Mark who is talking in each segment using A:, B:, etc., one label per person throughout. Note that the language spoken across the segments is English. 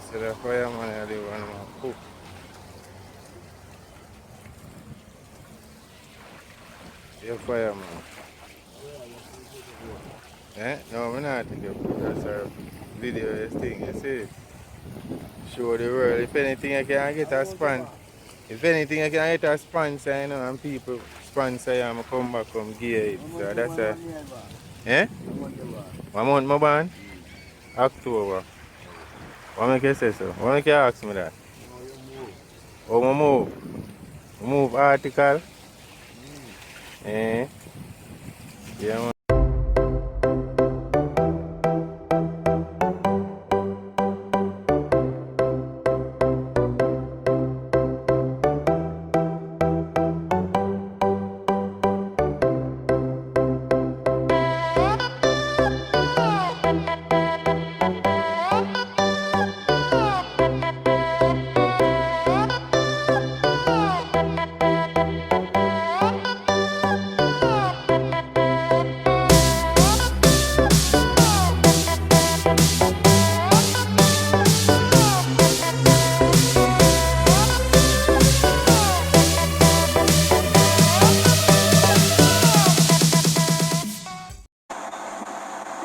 A: So the fireman I live on my cook. You're fireman. Eh? No, I'm not taking a photo. That's our video this thing, you see? Show the world. If anything I can get a sponsor. If anything I can get a sponsor, you know, and people sponsor you, I'm come back from gear it. So that's a eh? 1 month more ban? October. What make you say so? What make you ask me that? Oh, I move. Move article. Eh? Yeah, man.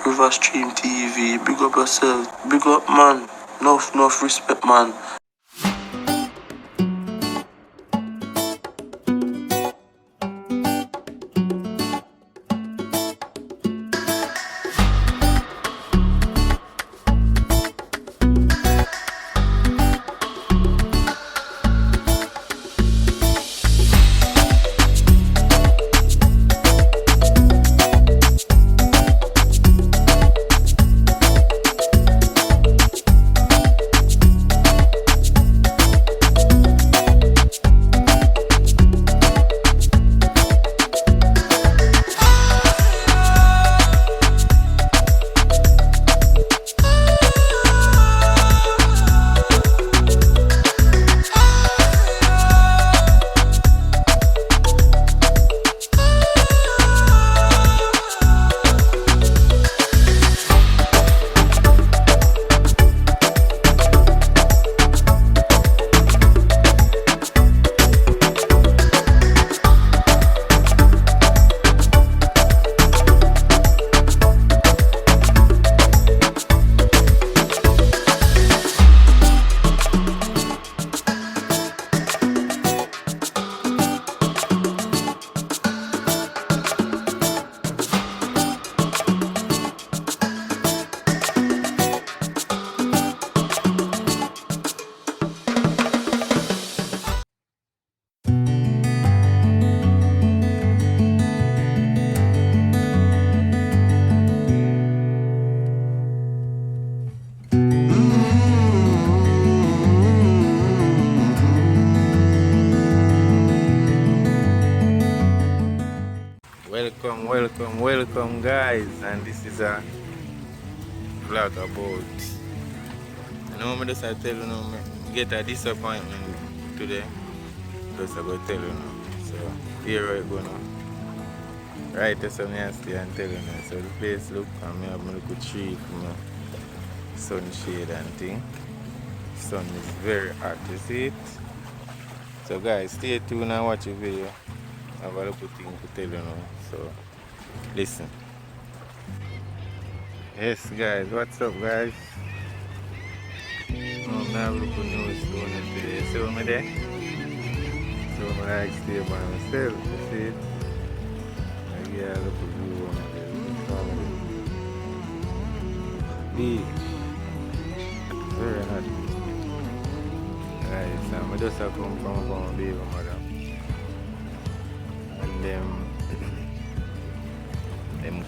B: Rivastream TV, big up yourself, big up man, enough respect man.
A: Welcome guys, and this is a vlog about, you know, I just tell you, I get a disappointment today, just I go tell you now. So here I go now. Right, that's what I stay and tell you now. So the place look, and I have a little tree for my sunshade and thing. Sun is very hot, you see it? So guys, stay tuned and watch the video. I have a little thing to tell you now. So listen. Yes guys, what's up guys? I'm now looking news today. So I'm there. So I'm like stay by myself, you see it? I get a little view on there. Big. Very hot. Guys, I just come from my baby mother. And them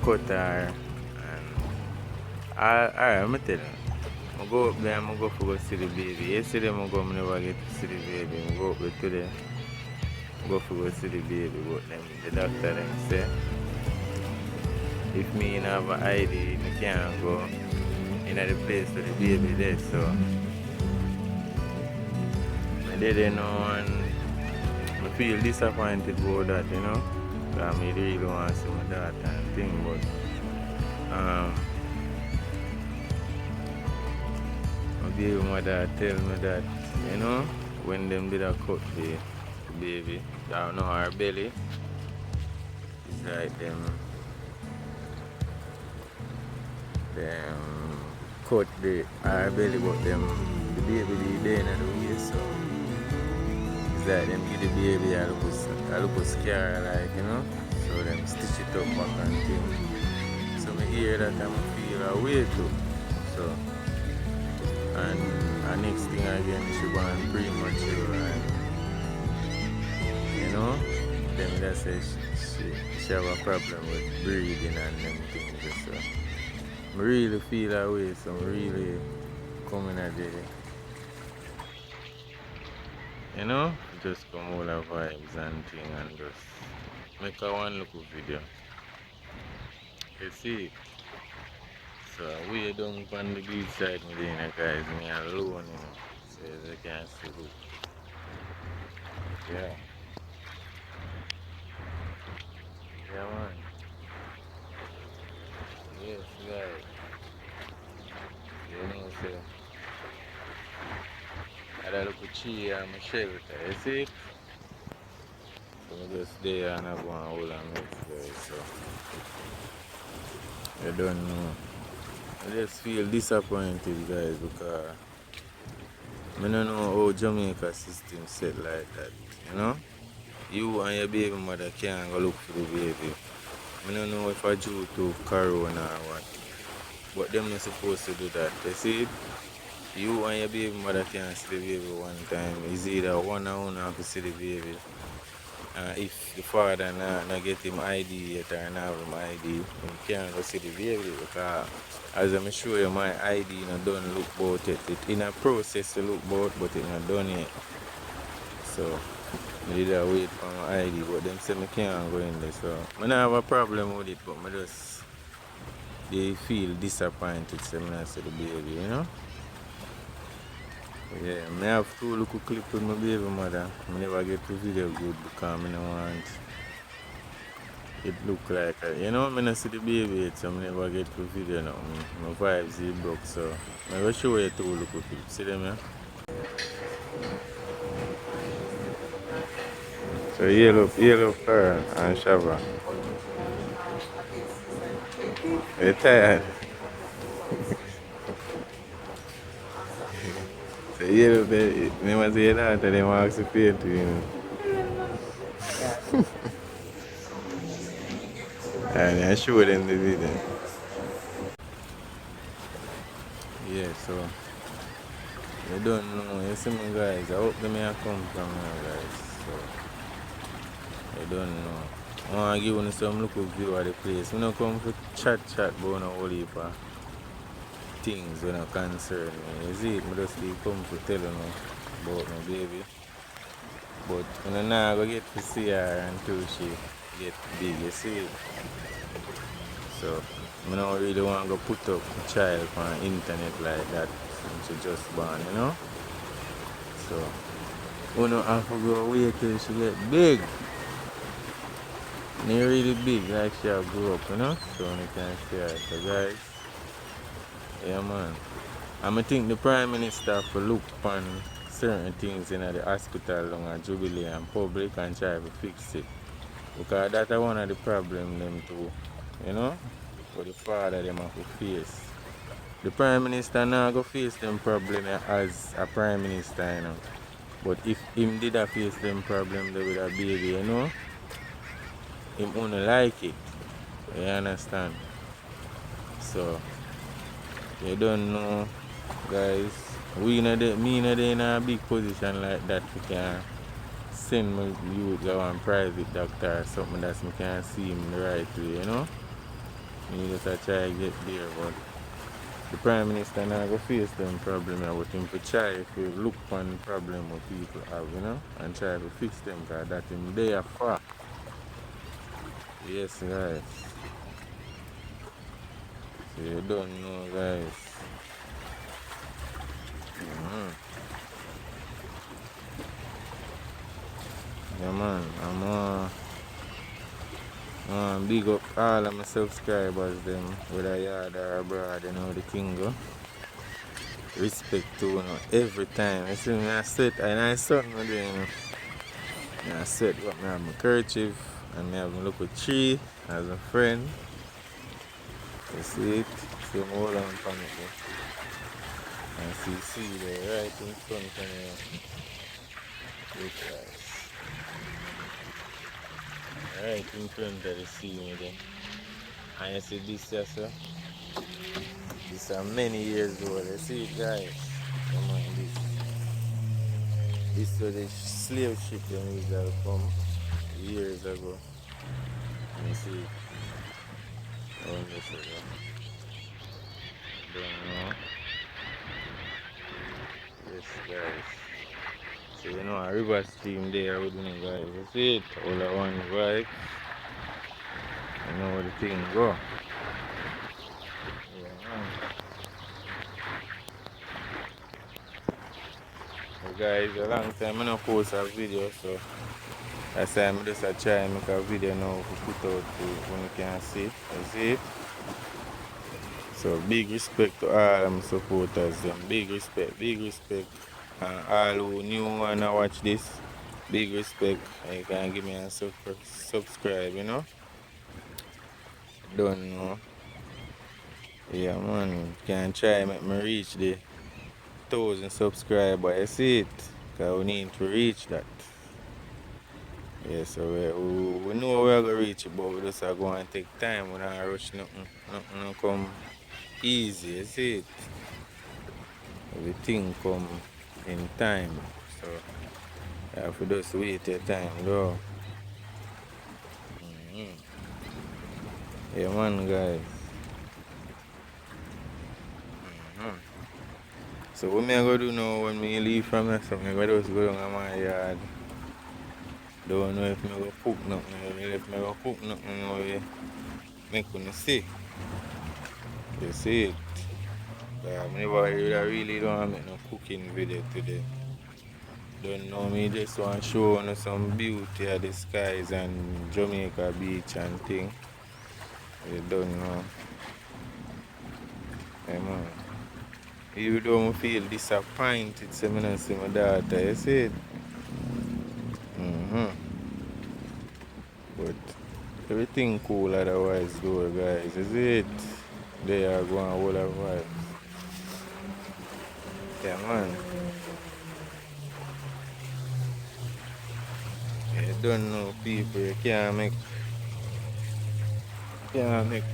A: cut her. I'm tell you. I go up there, I go for go see the baby. Yesterday I go, I never get to see the baby. I go up there today, I go for go see the baby. But them, the doctor them say, if me have an ID, I can't go in the place where the baby there. So I didn't know, and I feel disappointed about that, you know. Because I really want to see my daughter and thing, but baby mother tell me that, you know, when them did a cut the baby, down know her belly, it's like them cut her belly, but the baby they in the way, so it's like them give the baby a little scare, like, you know, so them stitch it up back and thing. So me hear that and I feel a way too. So, and next thing again, she born premature, and you know, then that says she have a problem with breathing and them things. So, I really feel that way, so I really coming at the, you know, just come all the vibes and thing and just make a one look video. You see, so we down on the beach side, me there, guys, me alone, you know, so as you can see, look, yeah, yeah, man, yes, guys, you know, so I had a look tree and my shelter, you see it? So I just there and I go and hold on mix, guys, so you don't know. I just feel disappointed, guys, because I don't know how Jamaica system set like that, you know? You and your baby mother can't go look for the baby. I don't know if I due to corona or what, but them not supposed to do that. You see it? You and your baby mother can't see the baby one time. It's either one or one have to see the baby. If the father not get him ID yet or not have him ID, he can't go see the baby because as I'm show you my ID don't look about it. It's in a process to look about, but it's not done yet. So I did wait for my ID, but them say I can't go in there. So I don't have a problem with it, but I just they feel disappointed so I not see the baby, you know? Yeah, I have two little clip with my baby mother. I never get to video good because I don't want it look like you know, I don't see the baby yet, so I never get to video now. My vibes is broke, so I will show you two little clips. See them, yeah? So yellow fur and Shava. You're tired? So yellow, they must say that they want to pay to you. And I show them the video. Yeah, so you don't know, you see me guys, I hope they may come from here guys. So you don't know. I want to give you some look view of the place. I don't come for chat about no whole heap of things when it concern me. You see it, I just come to tell you about my baby. But I'm not going to get to see her until she get big, you see it. So I don't really want to go put up a child on the internet like that since she just born, you know. So we don't have to go wait till she get big. And really big like she have grew up, you know. So you can see her. So guys, yeah man. I think the Prime Minister have to look on certain things in the hospital along at Jubilee and public and try to fix it. Because that's one of the problems them too, you know, for the father them have to face. The Prime Minister now go face them problem as a Prime Minister, you know. But if him did a face them problem with a baby, you know, him wouldn't like it. You understand? So you don't know, guys. Me not in a big position like that. We can send my youth to a private doctor or something that we can see him the right way, you know. Me just try to get there, but the Prime Minister now go face them problem with him to try to look on the problem what people have, you know, and try to fix them because that him there for. Yes guys. So you don't know guys. Yeah man, I'm big up all of my subscribers them, whether yard or abroad, you know the thing go. respect to you know, every time. You see me I sweat and I something with you know. I sweat but I have my kerchief and I have my local tree as a friend. You see it? See me hold on from it there. And see there right in front of you. Look guys. Right in front of the sea me there. And you see this here sir? This are many years old. You see it guys? Come on this. This was the slave ship them used to come years ago. You see it? Oh yes sir. Don't know. Yes guys. So you know a Rivastream there with me guys. You see it? All I want right. You know where the thing go. Yeah, man. So guys, a long time I don't post a video, so that's why I'm just try and make a video now to put out to when you can see it. You see it? So big respect to all my supporters them. Big respect, big respect. And all who new wanna watch this, big respect. And you can give me a subscribe, you know? Don't know. Yeah man, can try make me reach the 1,000 subscribers, you see it? Cause we need to reach that. Yeah, so we know we're gonna reach it, but we just are going to take time. We're not rush nothing. Nothing don't come easy, you see it? Everything come in time. So you have to just wait your time though. Yeah man guys. So what me I gonna do now when me leave from here? So me gonna just go down to my yard. Don't know if me go cook nothing. If me go cook nothing now, yeah. Make you see. You see it. I really don't want to make no cooking video today. Don't know me just want to show you some beauty of the skies and Jamaica beach and thing. You don't know. Hey man. You don't feel disappointed so I don't see my daughter, you see it? But everything cool otherwise though guys, is it? They are going all the vibes. Yeah man. You don't know people, you can't make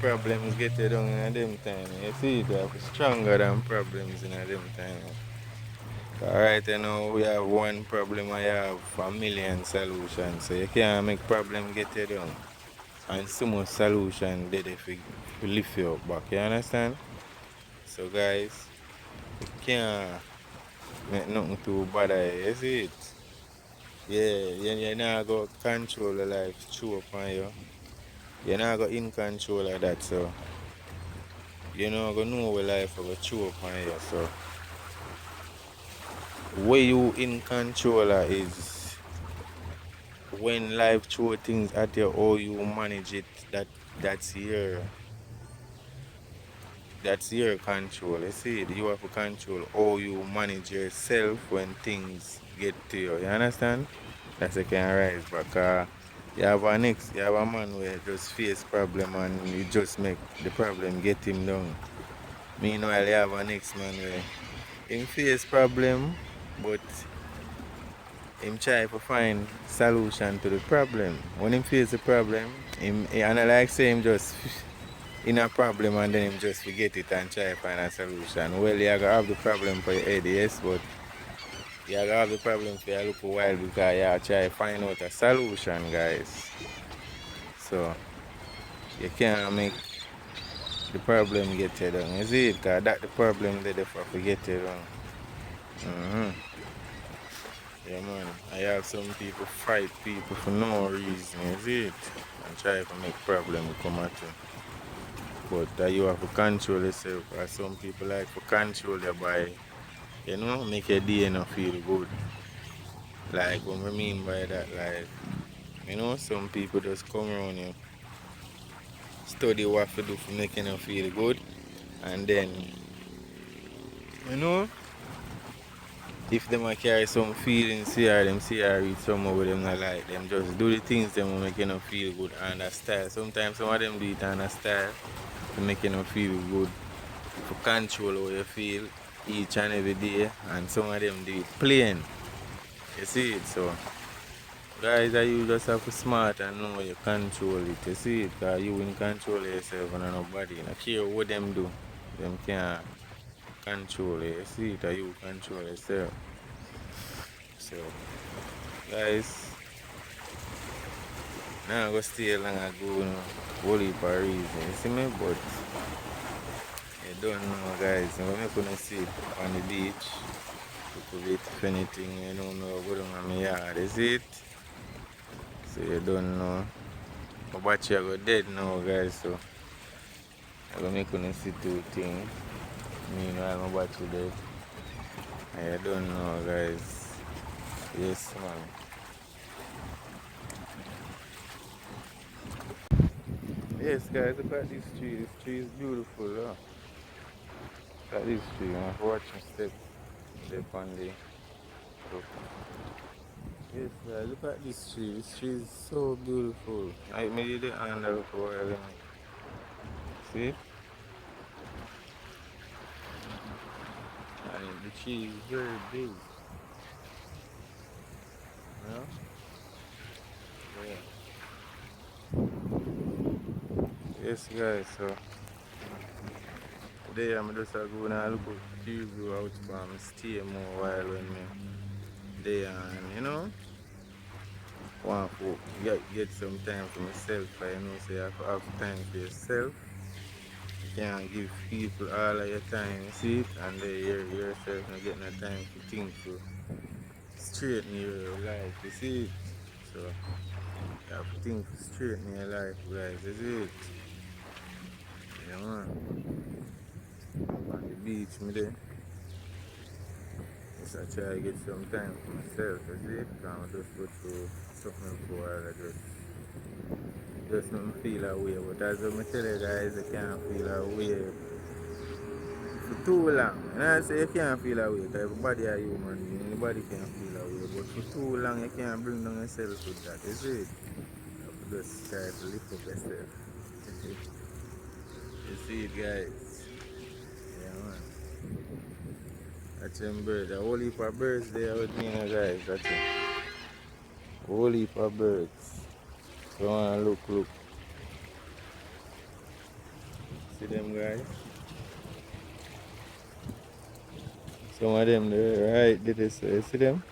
A: problems get you down in them time. You see it, are stronger than problems in them time. Alright, you know, we have one problem, I have a million solutions. So you can't make problem get you down. And so much solution there if you lift you up back, you understand? So guys, you can't make nothing too bad, you see it? Yeah, you're not going to control the life through upon you. You're not going in control of that, so you're not going to know what life will throw upon you. So where you in control of is when life throw things at you, how you manage it. That's your control. You see, you have to control how you manage yourself when things get to you. You understand? That's a can rise back. You have a man where just face problem and you just make the problem get him down. Meanwhile, you have a next man where him face problem, but him try to find solution to the problem. When him face the problem, and I like say him just in a problem and then him just forget it and try to find a solution. Well, you gotta have the problem for your head, yes, but you gotta have the problem for you look a while because you try to find out a solution, guys. So you can't make the problem get you down. You see it? Because that's the problem that they forget you down. Yeah, man. I have some people fight people for no reason, you see it? And try to make problem come at you. But you have to control yourself. Because some people like to control your body. You know, make your day not feel good. Like, what I mean by that, like, you know, some people just come around you, study what to do for making you feel good, and then You know, if them a carry some feelings here, them see her reach somewhere with them not like them, just do the things them will make you know feel good and a style. Sometimes some of them do it on a style to make you know feel good, to control how you feel each and every day, and some of them do it plain. You see it, so guys, that you just have to smart and know you control it. You see it, cause you in control yourself and nobody. Not care what them do, them can't control it. You see it, that you control yourself. So guys, now I go stay long ago, you know, whole heap of reason. You see me, but you don't know, guys. I'm gonna see it on the beach. Look bit if anything, you don't know, go down on my yard. You see it? So you don't know. My battery I go dead now, guys. So I'm gonna make you see two things. Meanwhile, my battery dead. I don't know, guys. Yes, man. Yes, guys, look at this tree. This tree is beautiful, huh? Look at this tree, man. Watch me step on the roof. Yes, guys, look at this tree. This tree is so beautiful. I made it under for a while. See? And the tree is very big. You know? Yeah. Yes, guys, so today I'm just going to look at the view out from stay more while when me there and you know want to get some time for myself. I know so you have to have time for yourself. You can't give people all of your time, you see it, and then yourself not getting no time to think to straighten your life, you see it. So you have to think to straighten your life, guys, you see it. Yeah, man. On the beach, me there. Yes, I try to get some time for myself, you see it. Because I just go through something for a while, I just don't feel away. But as I tell you guys, I can't feel away for too long. And I say you can't feel away because everybody are human being, anybody can feel away. But for too long, you can't bring down yourself with that, you see it. You have to just try to lift up yourself. You see it, guys. Yeah, man. That's them birds. A whole heap of birds there with me, guys. That's it. A whole heap of birds. Go on, look. See them, guys? Some of them, they're right there, so you see them?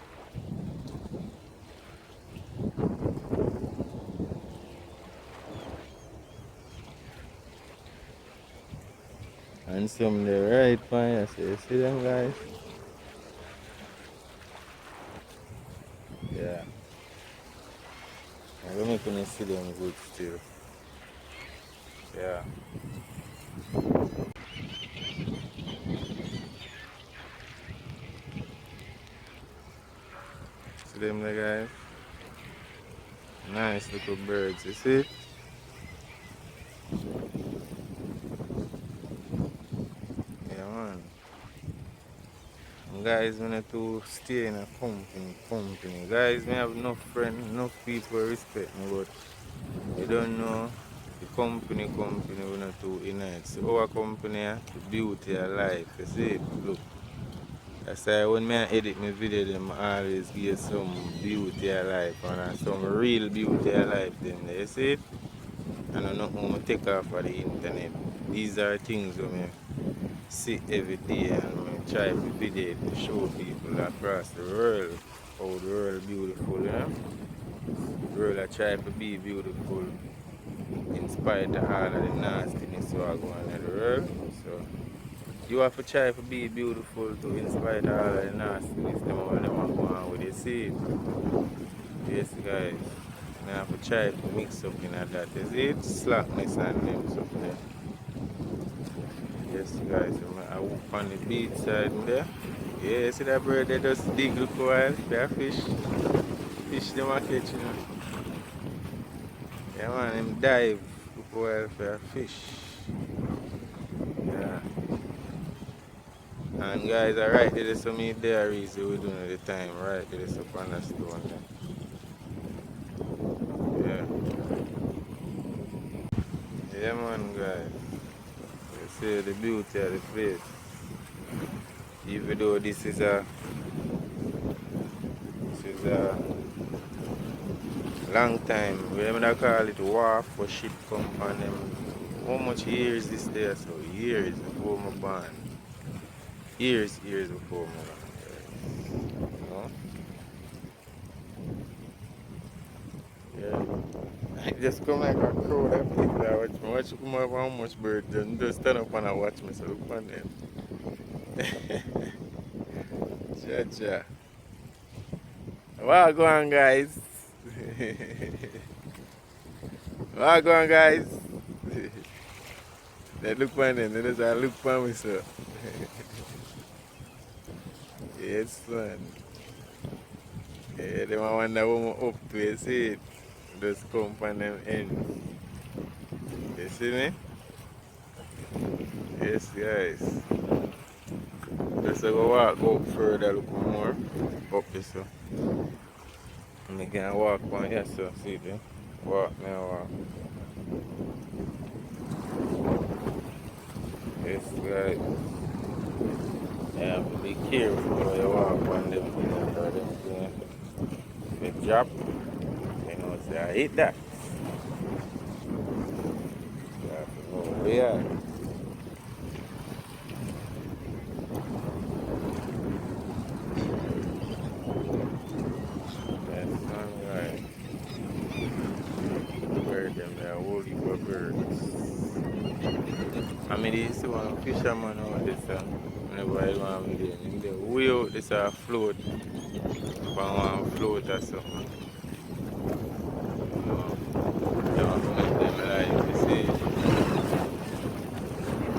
A: And some they're right fine, so you see them, guys? Yeah. I'm gonna make you see them good still. Yeah. See them there, guys? Nice little birds, you see? Yeah, man. And guys, when I to stay in a company. Guys, me have enough friends, enough people respect me, but you don't know the company we not to unite. So our company, the beauty of life, you see? Look. That's why when I edit my video, them always give some beauty of life and some real beauty of life. Them, you see it? And I know how I take off of the internet. These are things that I see every day and I try to video to show people across the world how the world beautiful, you know? The world I try to be beautiful in spite of all of the nastiness that are going on in the world. So you have to try to be beautiful to in spite of all of the nastiness them all them are going on with you see it? Yes guys. And I have to try to mix up in that. Is it slackness and them something there? Yes guys, I walk on the beach side there. Yeah, see that bird they just dig look a while, they fish. Fish them are catch, you know. Yeah man, them dive look a while for a fish. Yeah. And guys, alright, there is some there easy we doing at the time, right? There is up on the stone there. Yeah. Yeah man guys. You see the beauty of the place. Even though this is a long time. We never call it wharf for ship come on them. How much years this there? So years before my born. Years before my born. You know? Yeah. I just come like a crowd of people. I watch me. Watch how much bird. Just stand up and I watch me. So look on them. Cha cha. Well, go on guys. Well, go on guys. They look on them. They just look for me so. Yes, son. Yeah, they wonder what I'm up to, you see it. Just come from them ends. You see me? Yes, guys. Just go walk up further, look more. Up this so. And I can walk on here, so see there. Walk now, walk. Yes, guys. You have to be careful when you walk on them things or them things. If you drop, you know, say I hit that. You have to go there. That's alright. Bird them there, whole heap of birds. I mean, this one fisherman out this whenever I want me there. In the way out this float. If I want to float or something. You want to make them alive, you see.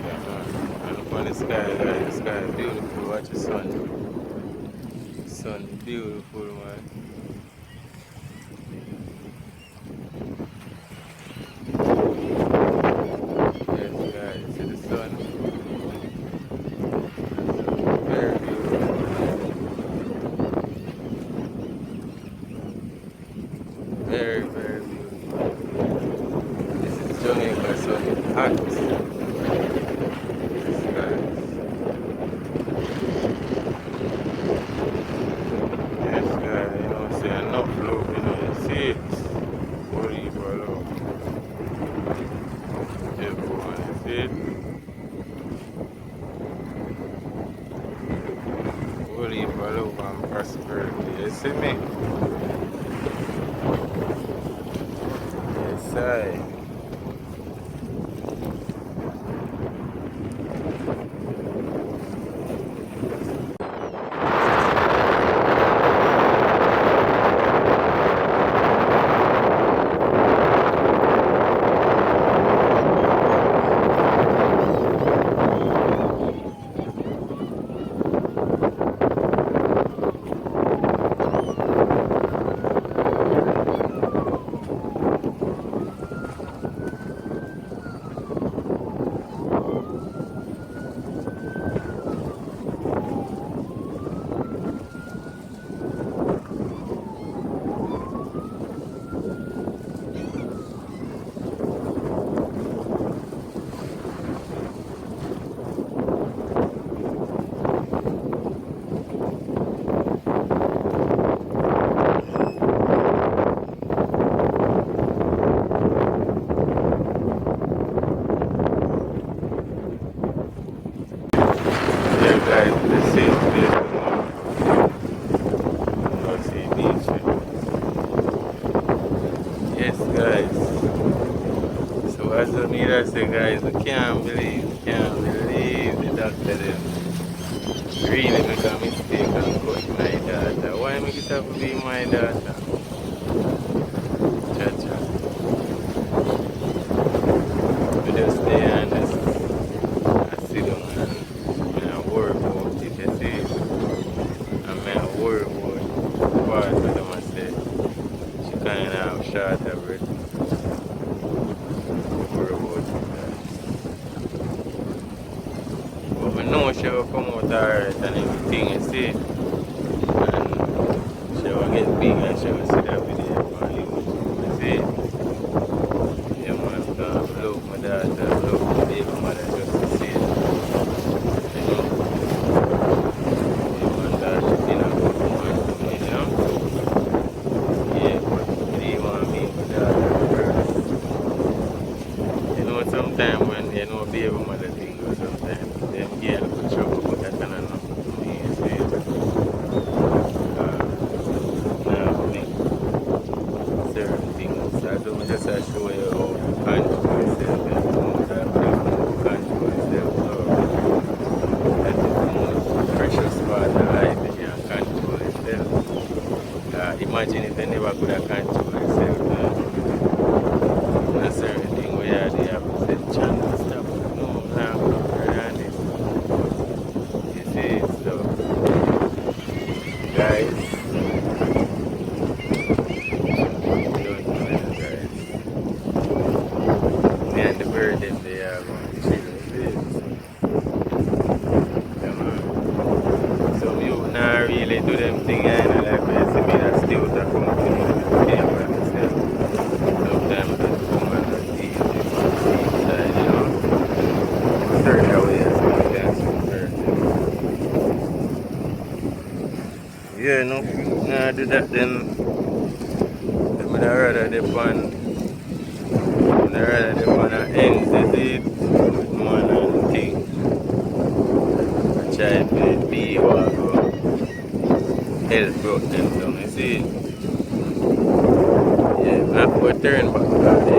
A: Yeah, man. And look on the sky, guys. The sky is beautiful. Watch the sun. The sun is beautiful, man. Yes, guys. See the sun. Very beautiful. Very, very beautiful. This is Jamaica, so it's hot. Yes, guys. Yes, guys. You know, see enough love, you know, you see it. What do you follow? Everyone, you see it? What do you follow and prosperity? You see me? Yes, I. Yeah, guys, the same place. Not see beach. Yes, guys. So as the leader say, guys, we can't believe the doctor them really make a mistake and cut my daughter. Why make it have to be my daughter? Cha-cha. We just stay and just sit down and worry about it, you see. And I worry about part of them and say she kind of have short of it. Worry about it. But I know she will come out alright. imagine if I never could have control myself. That's certain thing where you have to say, channel stop. No, now I'm this. You see, so guys, don't know, guys. Me and the bird them they are going to chill with this. Yeah, man. Some youth now really do them thing, and like when you see me that still to come to me and stay by myself. Sometimes I just come and just eat inside, you know. Certain ways, sometimes certain. Yeah, no, nah, do that then. I'd rather they on an ends, they see it with more than thing. I try to be or go help broke them down, you see it? Yeah, I have to turn back because the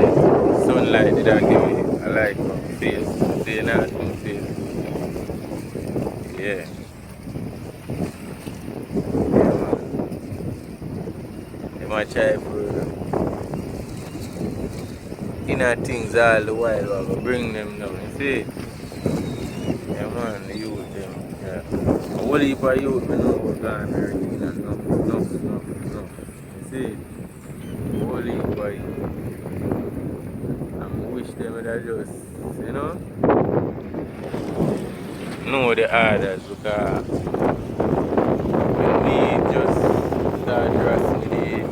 A: sunlight did not give me a light from face. See now from face. Yeah. They might try for inner things all the while, I go bring them down, you see it? Yeah man, the youth them. Yeah. A whole heap of youth me know what's going on and enough. You see it? A whole heap of youth. I wish them would have just, you know the others because when we just start dressing with it,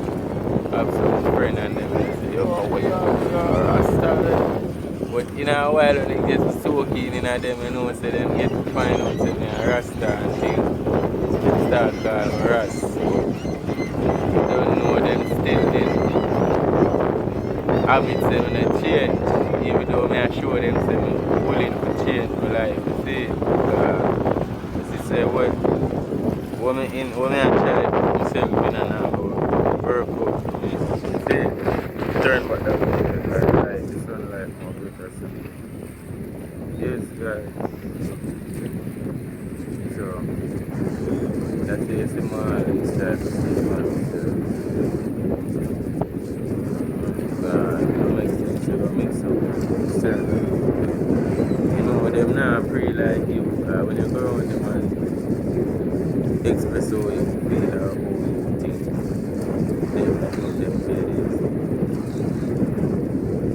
A: have some friend and them they say, yo, how you Rasta? But in a while when they get soaking in them, you know, so them get to find out say me a Rasta and things. They start calling me Ras. So don't know them still then habits them in a change. Even though me I show them say me willing to change my life, you see. As I say what me I try to put myself in and now work out for me. You see, turn back that way, like the sunlight more better. So. Yes guys. So that's it, it's more inside the make some sense. You know them now pre like you when you go around them and express how you feel or how you think them feel it.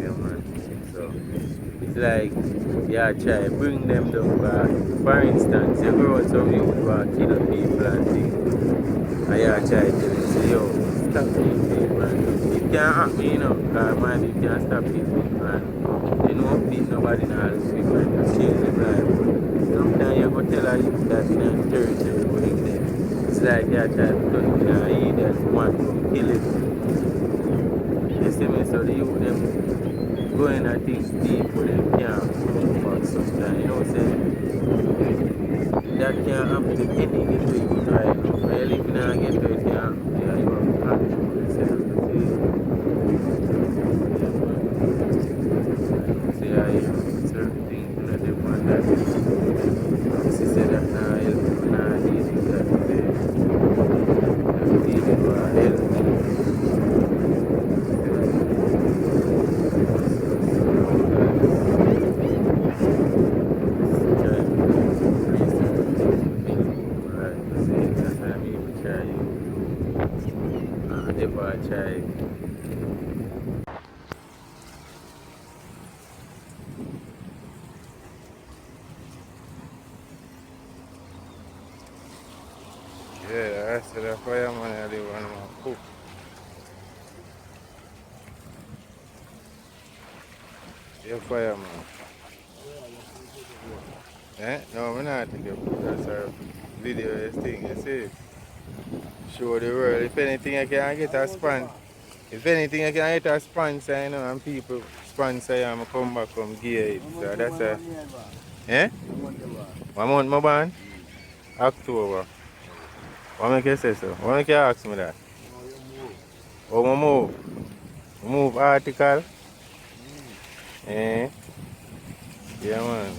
A: Yeah man. So it's like yeah try bring them down back. For instance, you go around some youth who are killing people and things and you try to tell them say yo stop killing people and it can't happen, you know, because man you can't stop people and they don't beat nobody in all these people and just change their life. Sometimes you go tell a youth that in a territory going there. It's like you try to turn it and he just want to kill it. You see me, so the youth them going at things deep but they can't come back sometimes, you know what I'm saying? That can't happen to any individual right now. When you live in a ghetto, it can't happen. Yeah, you have to control yourself. See, I certain things in a different that. She said that now help me, now easy that today. That easy to help me. Try. Yeah, that's the fireman I live on my cook. Yeah, fireman. Eh? No, I'm not taking a photo. That's our video thing, you see? Show the world. If anything I can get a sponsor. If anything I can get a sponsor, you know, and people sponsor you, I'm come back, come gear it. So that's a... Eh? 1 month more band? October. What make you say so? What make you ask me that? Oh, I move. Move article. Eh? Yeah, man.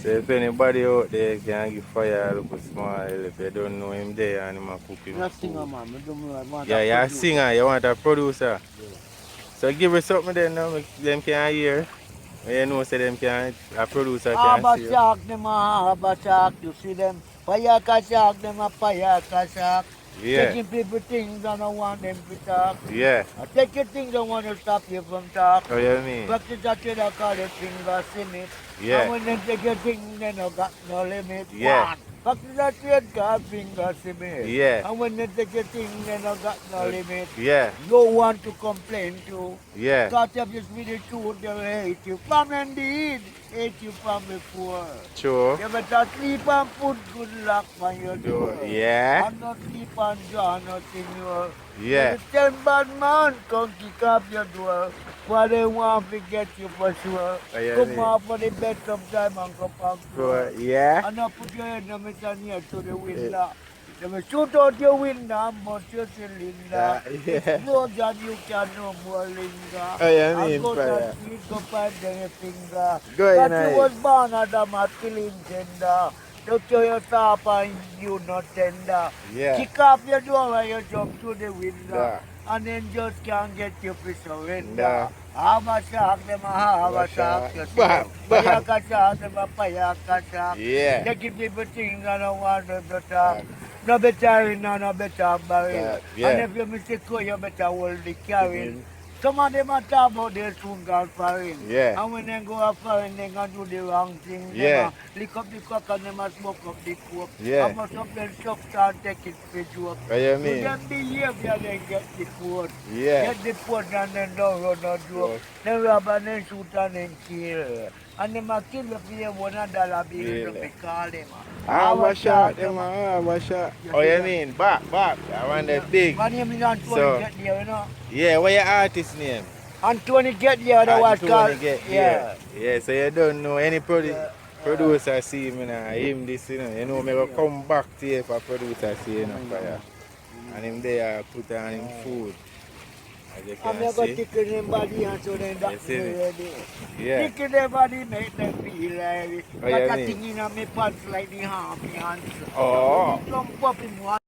A: So if anybody out there can give fire a little small, if you don't know him there and him a cook him
C: I'm a
A: food.
C: singer, man. I don't know, I want
A: Yeah,
C: a
A: you're a
C: producer.
A: singer, you want a producer.
C: Yeah.
A: So give us something then now, make them can hear. When you know say them can, a producer can
C: Harbor
A: see you.
C: shark, them a harbor shark. You see them? Payaka shark, them a payaka shark.
A: Yeah,
C: Taking people things and I want them to talk.
A: yeah.
C: I take your things, I want to stop you from talk.
A: How you mean?
C: Practice a trade, I call it finger limit.
A: Yeah.
C: And when they take your thing, they no got no limit.
A: Yeah.
C: One. Practice a trade, call finger limit.
A: Yeah.
C: And when they take your thing, they no got no limit.
A: Yeah,
C: No one to complain to.
A: yeah.
C: Cause if you speak the truth, they will hate you. From indeed, hate you from before.
A: True.
C: You better sleep and put good luck on your door.
A: Yeah.
C: And not sleep and draw nothing your.
A: Yeah.
C: If you tell bad man, come kick up your door. For they want to get you for sure.
A: Oh, yeah,
C: Come
A: me.
C: off for the bed sometime and come back
A: Sure.
C: door.
A: Yeah.
C: And not put your head no matter near to the window. They will shoot out your window and bust your cylinder.
A: Yeah.
C: Explosion, you can no more linger.
A: Oh, yeah, I mean,
C: And go
A: fire.
C: to street, go find their finger.
A: Go ahead,
C: That you was born as a masculine gender. Look to your top and you not tender.
A: Yeah.
C: Kick off your door and you jump to the window.
A: Yeah.
C: And then just can't get you to surrender.
A: Yeah.
C: Have a shark, them a have a shark. You see
A: Bah,
C: them?
A: bah.
C: Payaka shark, them a payaka shark.
A: Yeah.
C: They give people things and I want them to talk. No better in and no better barrel.
A: Yeah.
C: And if you mistake, you better hold the carrying. Some of them are talk about they soon got foreign.
A: Yeah.
C: And when they go out foreign, they gonna do the wrong thing.
A: Yeah.
C: They lick up the cock and they must smoke up the coke.
A: Yeah.
C: And must up their shop and take it for joke.
A: What you
C: To
A: mean?
C: them behavior, they get the food.
A: Yeah.
C: Get the food and then don't run no joke. Then rob and then shoot and then kill. And them a kill you for your $1 bill
A: Really?
C: to call them.
A: Have a shot, them have a shot. Oh, you mean? Back. I want that big.
C: My name is Anthony
A: So-
C: get there, you know.
A: Yeah, what your artist name?
C: Anthony get there, that was
A: Artist
C: called.
A: wanna get
C: Yeah.
A: Yeah, so you don't know any producer see me now, him this, you know me go come back to you for producer see you know, fire. And him there put on him food. As you
C: I'm
A: can
C: going to
A: see.
C: tickle them body and so then
A: You
C: that's
A: see me?
C: ready.
A: Yeah.
C: Tickle them body make them feel like it.
A: Oh, yeah,
C: Got a
A: me.
C: thing in my pants like the harm hands.
A: Oh.
C: Jump up in one.